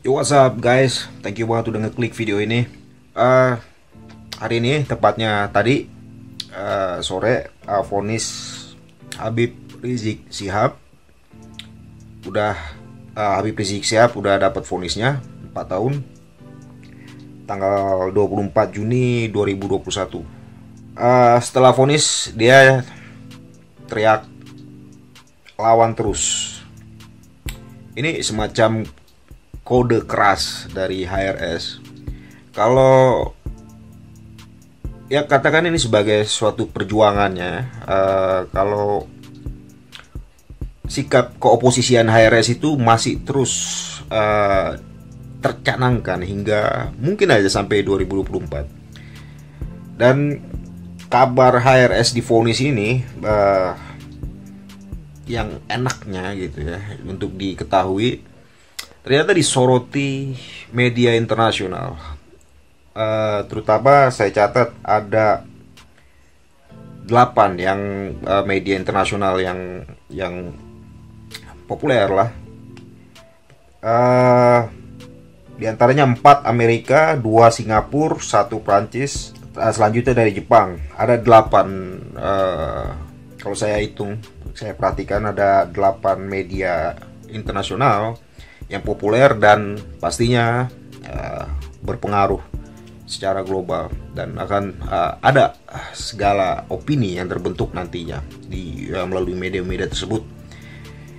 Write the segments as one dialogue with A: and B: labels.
A: Yo, what's up guys? Thank you banget udah ngeklik video ini. Eh, Hari ini tepatnya tadi sore, vonis Habib Rizik Syihab udah Habib Rizik Syihab udah dapat vonisnya 4 tahun tanggal 24 Juni 2021. Setelah vonis dia teriak lawan terus. Ini semacam kode keras dari HRS. Kalau ya katakan ini sebagai suatu perjuangannya, kalau sikap keoposisian HRS itu masih terus tercanangkan hingga mungkin aja sampai 2024. Dan kabar HRS divonis ini, yang enaknya gitu ya untuk diketahui, ternyata disoroti media internasional. Terutama saya catat ada 8 yang media internasional yang populer lah. Di antaranya 4 Amerika, 2 Singapura, 1 Prancis, selanjutnya dari Jepang. Ada 8, kalau saya hitung, saya perhatikan ada 8 media internasional yang populer dan pastinya berpengaruh secara global, dan akan ada segala opini yang terbentuk nantinya melalui media-media tersebut.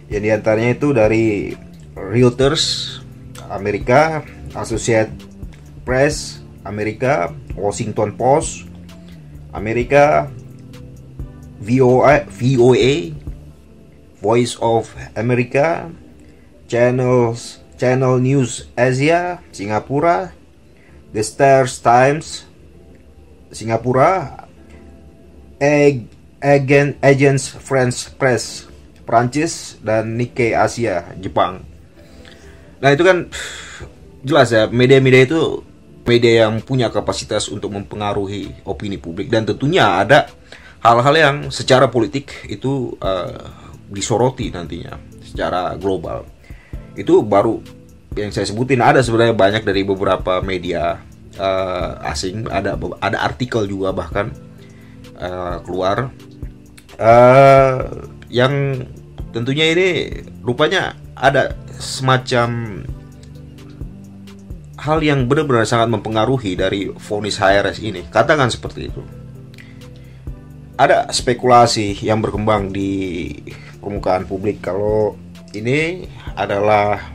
A: Yang diantaranya itu dari Reuters Amerika, Associated Press Amerika, Washington Post Amerika, VOA, Voice of America, Channel News Asia Singapura, The Stars Times Singapura, Agence France Press Prancis, dan Nikkei Asia Jepang. Nah itu kan jelas ya, media-media itu media yang punya kapasitas untuk mempengaruhi opini publik, dan tentunya ada hal-hal yang secara politik itu disoroti nantinya secara global. Itu baru yang saya sebutin. Ada sebenarnya banyak dari beberapa media asing, ada artikel juga bahkan keluar yang tentunya ini rupanya ada semacam hal yang benar-benar sangat mempengaruhi dari vonis HRS ini. Katakan seperti itu. Ada spekulasi yang berkembang di permukaan publik kalau ini adalah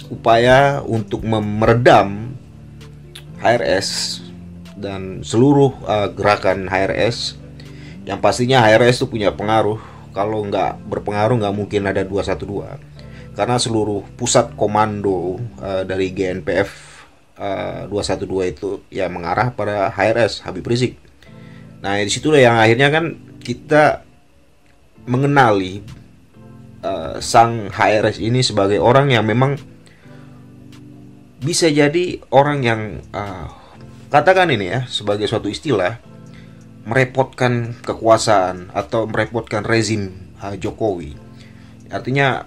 A: upaya untuk meredam HRS dan seluruh gerakan HRS, yang pastinya HRS itu punya pengaruh. Kalau nggak berpengaruh nggak mungkin ada 212, karena seluruh pusat komando dari GNPF 212 itu ya mengarah pada HRS Habib Rizik. Nah disitulah yang akhirnya kan kita mengenali sang HRS ini sebagai orang yang memang bisa jadi orang yang katakan ini ya sebagai suatu istilah, merepotkan kekuasaan atau merepotkan rezim Jokowi. Artinya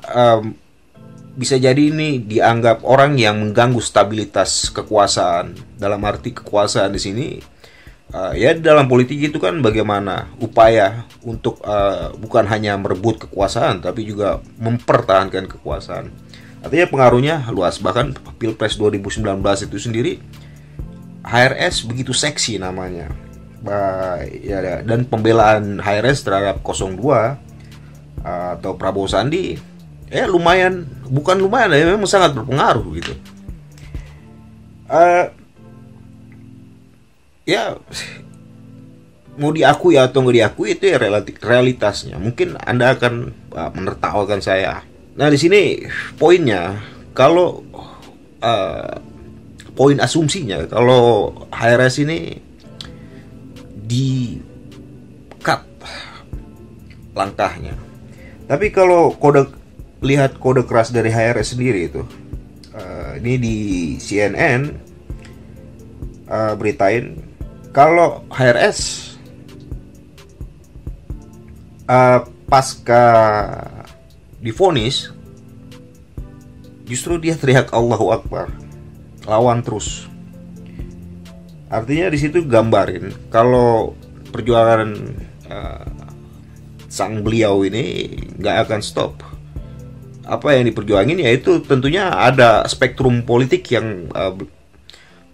A: bisa jadi ini dianggap orang yang mengganggu stabilitas kekuasaan. Dalam arti kekuasaan di sini ya dalam politik itu kan bagaimana upaya untuk bukan hanya merebut kekuasaan tapi juga mempertahankan kekuasaan. Artinya pengaruhnya luas. Bahkan Pilpres 2019 itu sendiri HRS begitu seksi namanya. Ya, dan pembelaan HRS terhadap 02 atau Prabowo Sandi lumayan, bukan lumayan ya, memang sangat berpengaruh gitu. Ya mau diakui atau nggak diakui itu ya realitasnya. Mungkin Anda akan menertawakan saya. Nah di sini poinnya, kalau poin asumsinya kalau HRS ini di cut langkahnya. Tapi kalau lihat kode keras dari HRS sendiri itu, ini di CNN beritain kalau HRS pasca divonis justru dia teriak Allahu Akbar, lawan terus. Artinya di situ gambarin kalau perjuangan sang beliau ini nggak akan stop. Apa yang diperjuangin yaitu tentunya ada spektrum politik yang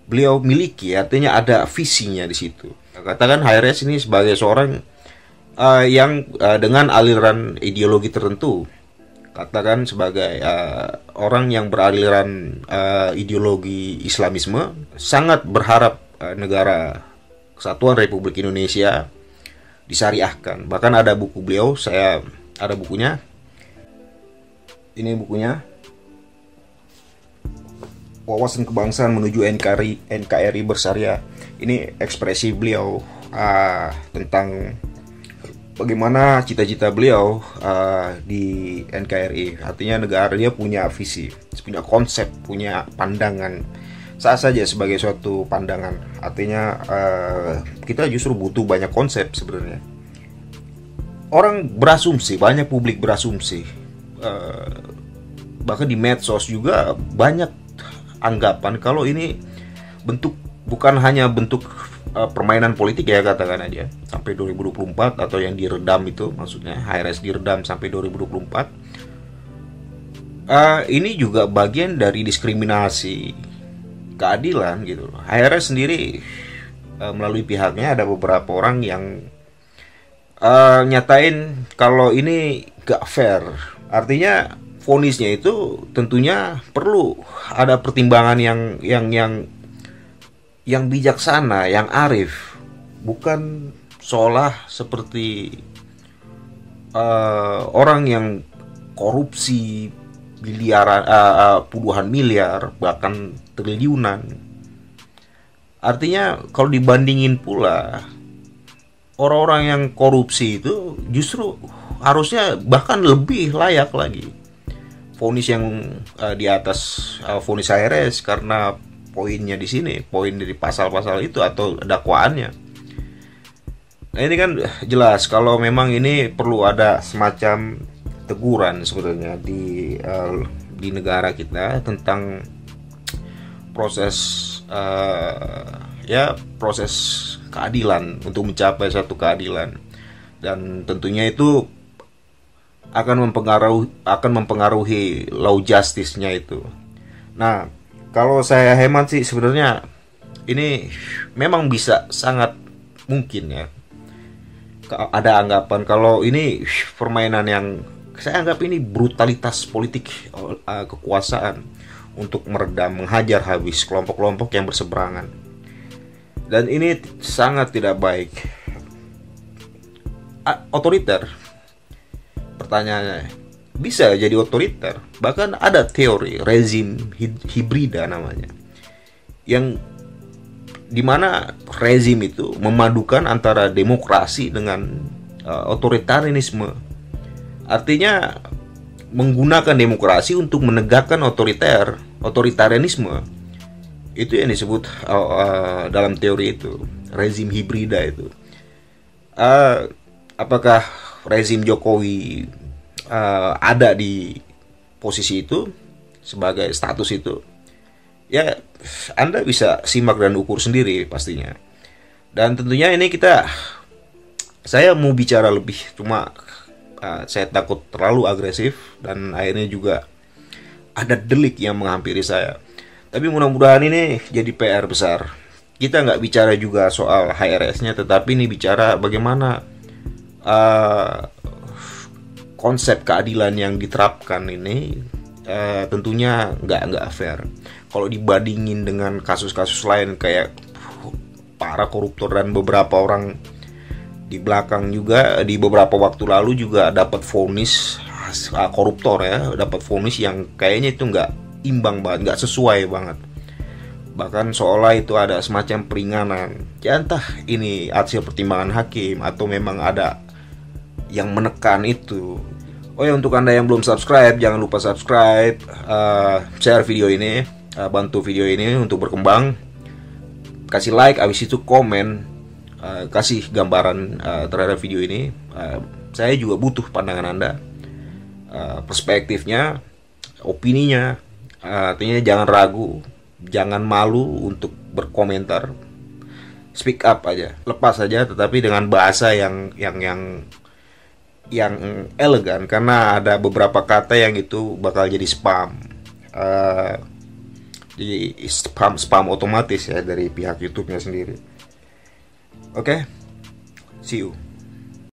A: beliau miliki, artinya ada visinya di situ. Katakan HRS ini sebagai seorang yang dengan aliran ideologi tertentu, katakan sebagai orang yang beraliran ideologi Islamisme, sangat berharap negara Kesatuan Republik Indonesia disyariahkan. Bahkan ada buku beliau, saya ada bukunya. Ini bukunya, Wawasan Kebangsaan Menuju NKRI Bersyariah. Ini ekspresi beliau tentang bagaimana cita-cita beliau di NKRI. Artinya negara dia punya visi, punya konsep, punya pandangan. Sah saja sebagai suatu pandangan. Artinya kita justru butuh banyak konsep sebenarnya. Orang berasumsi, banyak publik berasumsi. Bahkan di medsos juga banyak anggapan kalau ini bentuk, bukan hanya bentuk permainan politik ya, katakan aja sampai 2024, atau yang diredam itu, maksudnya HRS diredam sampai 2024. Ini juga bagian dari diskriminasi keadilan gitu. HRS sendiri melalui pihaknya ada beberapa orang yang nyatain kalau ini gak fair. Artinya vonisnya itu tentunya perlu ada pertimbangan yang bijaksana, yang arif, bukan seolah seperti orang yang korupsi miliaran, puluhan miliar, bahkan triliunan. Artinya kalau dibandingin pula, orang-orang yang korupsi itu justru harusnya bahkan lebih layak lagi vonis yang di atas vonis HRS, karena poinnya di sini, poin dari pasal-pasal itu atau dakwaannya. Nah ini kan jelas kalau memang ini perlu ada semacam teguran sebenarnya di negara kita tentang proses proses keadilan, untuk mencapai satu keadilan, dan tentunya itu akan mempengaruhi law justice-nya itu. Nah, kalau saya hemat sih sebenarnya ini memang bisa sangat mungkin ya. Ada anggapan kalau ini permainan yang saya anggap ini brutalitas politik kekuasaan untuk meredam, menghajar habis kelompok-kelompok yang berseberangan. Dan ini sangat tidak baik. Otoriter, pertanyaannya, bisa jadi otoriter. Bahkan ada teori rezim hibrida namanya, yang dimana rezim itu memadukan antara demokrasi dengan otoritarianisme. Artinya menggunakan demokrasi untuk menegakkan otoritarianisme. Itu yang disebut dalam teori itu, rezim hibrida itu. Apakah rezim Jokowi ada di posisi itu sebagai status itu? Ya, Anda bisa simak dan ukur sendiri pastinya. Dan tentunya ini saya mau bicara lebih, cuma saya takut terlalu agresif dan akhirnya juga ada delik yang menghampiri saya. Tapi mudah-mudahan ini jadi PR besar. Kita nggak bicara juga soal HRS-nya, tetapi ini bicara bagaimana konsep keadilan yang diterapkan ini tentunya nggak fair. Kalau dibandingin dengan kasus-kasus lain kayak para koruptor dan beberapa orang di belakang juga di beberapa waktu lalu juga dapat vonis koruptor ya, dapat vonis yang kayaknya itu nggak imbang banget, nggak sesuai banget. Bahkan seolah itu ada semacam peringanan. Ya entah ini hasil pertimbangan hakim atau memang ada yang menekan itu. Oh ya, untuk Anda yang belum subscribe, jangan lupa subscribe, share video ini, bantu video ini untuk berkembang, kasih like, abis itu komen, kasih gambaran terhadap video ini. Saya juga butuh pandangan Anda, perspektifnya, opininya, Artinya jangan ragu, jangan malu untuk berkomentar, speak up aja, lepas aja, tetapi dengan bahasa yang elegan, karena ada beberapa kata yang itu bakal jadi spam. Eh, jadi spam otomatis ya dari pihak YouTube-nya sendiri. Oke, see you.